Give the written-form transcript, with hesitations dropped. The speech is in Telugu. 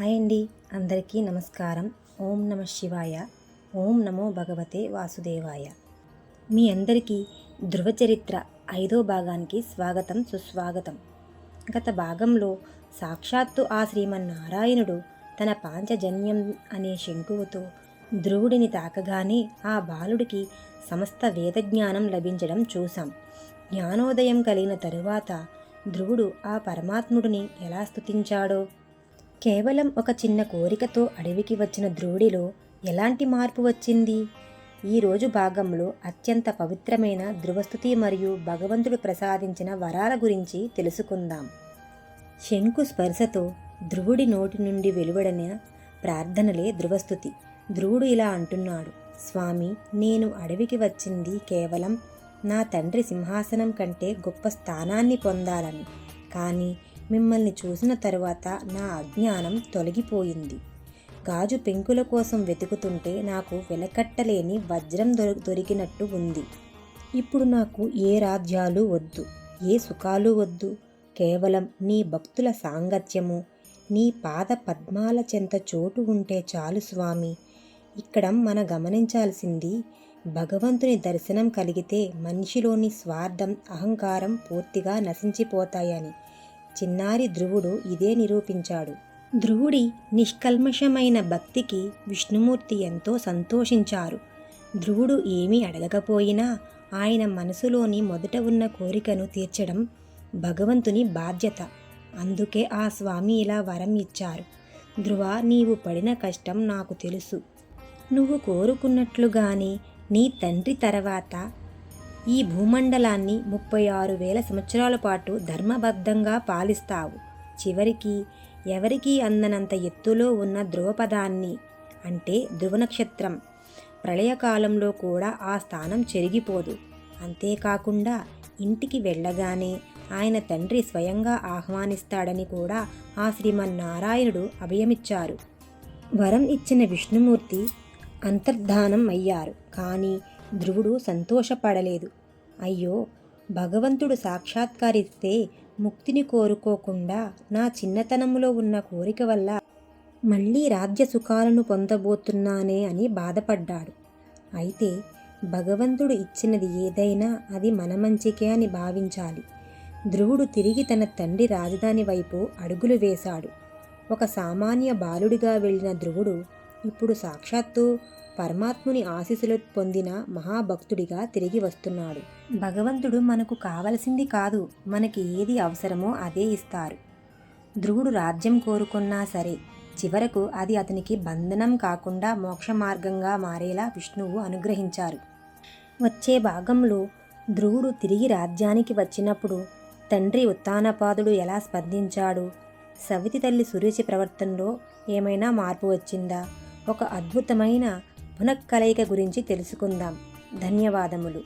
హాయ్ అండి, అందరికీ నమస్కారం. ఓం నమ శివాయ. ఓం నమో భగవతే వాసుదేవాయ. మీ అందరికీ ధృవచరిత్ర 5వ భాగానికి స్వాగతం, సుస్వాగతం. గత భాగంలో సాక్షాత్తు ఆ శ్రీమన్నారాయణుడు తన పాంచజన్యం అనే శంకువుతో ధ్రువుడిని తాకగానే ఆ బాలుడికి సమస్త వేదజ్ఞానం లభించడం చూశాం. జ్ఞానోదయం కలిగిన తరువాత ధ్రువుడు ఆ పరమాత్ముడిని ఎలా స్తుతించాడో, కేవలం ఒక చిన్న కోరికతో అడవికి వచ్చిన ధ్రువుడిలో ఎలాంటి మార్పు వచ్చింది, ఈరోజు భాగంలో అత్యంత పవిత్రమైన ధ్రువస్తుతి మరియు భగవంతుడు ప్రసాదించిన వరాల గురించి తెలుసుకుందాం. శంకు స్పర్శతో ధ్రువుడి నోటి నుండి వెలువడిన ప్రార్థనలే ధ్రువస్తుతి. ధ్రువుడు ఇలా అంటున్నాడు: స్వామి, నేను అడవికి వచ్చింది కేవలం నా తండ్రి సింహాసనం కంటే గొప్ప స్థానాన్ని పొందాలని. కానీ మిమ్మల్ని చూసిన తరువాత నా అజ్ఞానం తొలగిపోయింది. గాజు పెంకుల కోసం వెతుకుతుంటే నాకు వెలకట్టలేని వజ్రం దొరికినట్టు ఉంది. ఇప్పుడు నాకు ఏ రాజ్యాలు వద్దు, ఏ సుఖాలు వద్దు. కేవలం నీ భక్తుల సాంగత్యము, నీ పాద పద్మాల చెంత చోటు ఉంటే చాలు స్వామి. ఇక్కడ మనం గమనించాల్సింది, భగవంతుని దర్శనం కలిగితే మనిషిలోని స్వార్థం, అహంకారం పూర్తిగా నశించిపోతాయని చిన్నారి ధ్రువుడు ఇదే నిరూపించాడు. ధ్రువుడి నిష్కల్మషమైన భక్తికి విష్ణుమూర్తి ఎంతో సంతోషించారు. ధ్రువుడు ఏమీ అడగకపోయినా ఆయన మనసులోని మొదట ఉన్న కోరికను తీర్చడం భగవంతుని బాధ్యత. అందుకే ఆ స్వామి ఇలా వరం ఇచ్చారు: ధ్రువ, నీవు పడిన కష్టం నాకు తెలుసు. నువ్వు కోరుకున్నట్లుగానే నీ తండ్రి తర్వాత ఈ భూమండలాన్ని 36,000 సంవత్సరాల పాటు ధర్మబద్ధంగా పాలిస్తావు. చివరికి ఎవరికీ అందనంత ఎత్తులో ఉన్న ధ్రువపదాన్ని, అంటే ధ్రువ నక్షత్రం, ప్రళయకాలంలో కూడా ఆ స్థానం చెరిగిపోదు. అంతేకాకుండా ఇంటికి వెళ్ళగానే ఆయన తండ్రి స్వయంగా ఆహ్వానిస్తాడని కూడా ఆ శ్రీమన్నారాయణుడు అభయమిచ్చారు. వరం ఇచ్చిన విష్ణుమూర్తి అంతర్ధానం అయ్యారు. కానీ ధ్రువుడు సంతోషపడలేదు. అయ్యో, భగవంతుడు సాక్షాత్కరిస్తే ముక్తిని కోరుకోకుండా నా చిన్నతనంలో ఉన్న కోరిక వల్ల మళ్ళీ రాజ్య సుఖాలను పొందబోతున్నానే అని బాధపడ్డాడు. అయితే భగవంతుడు ఇచ్చినది ఏదైనా అది మన మంచికే అని భావించాలి. ధ్రువుడు తిరిగి తన తండ్రి రాజధాని వైపు అడుగులు వేశాడు. ఒక సామాన్య బాలుడిగా వెళ్ళిన ధ్రువుడు ఇప్పుడు సాక్షాత్తు పరమాత్ముని ఆశీస్సులు పొందిన మహాభక్తుడిగా తిరిగి వస్తున్నాడు. భగవంతుడు మనకు కావలసింది కాదు, మనకి ఏది అవసరమో అదే ఇస్తారు. ధ్రువుడు రాజ్యం కోరుకున్నా సరే చివరకు అది అతనికి బంధనం కాకుండా మోక్ష మార్గంగా మారేలా విష్ణువు అనుగ్రహించారు. వచ్చే భాగంలో ధ్రువుడు తిరిగి రాజ్యానికి వచ్చినప్పుడు తండ్రి ఉత్తానపాదుడు ఎలా స్పందించాడు, సవితి తల్లి సురుచి ప్రవర్తనలో ఏమైనా మార్పు వచ్చిందా, ఒక అద్భుతమైన పునఃకలయిక గురించి తెలుసుకుందాం. ధన్యవాదములు.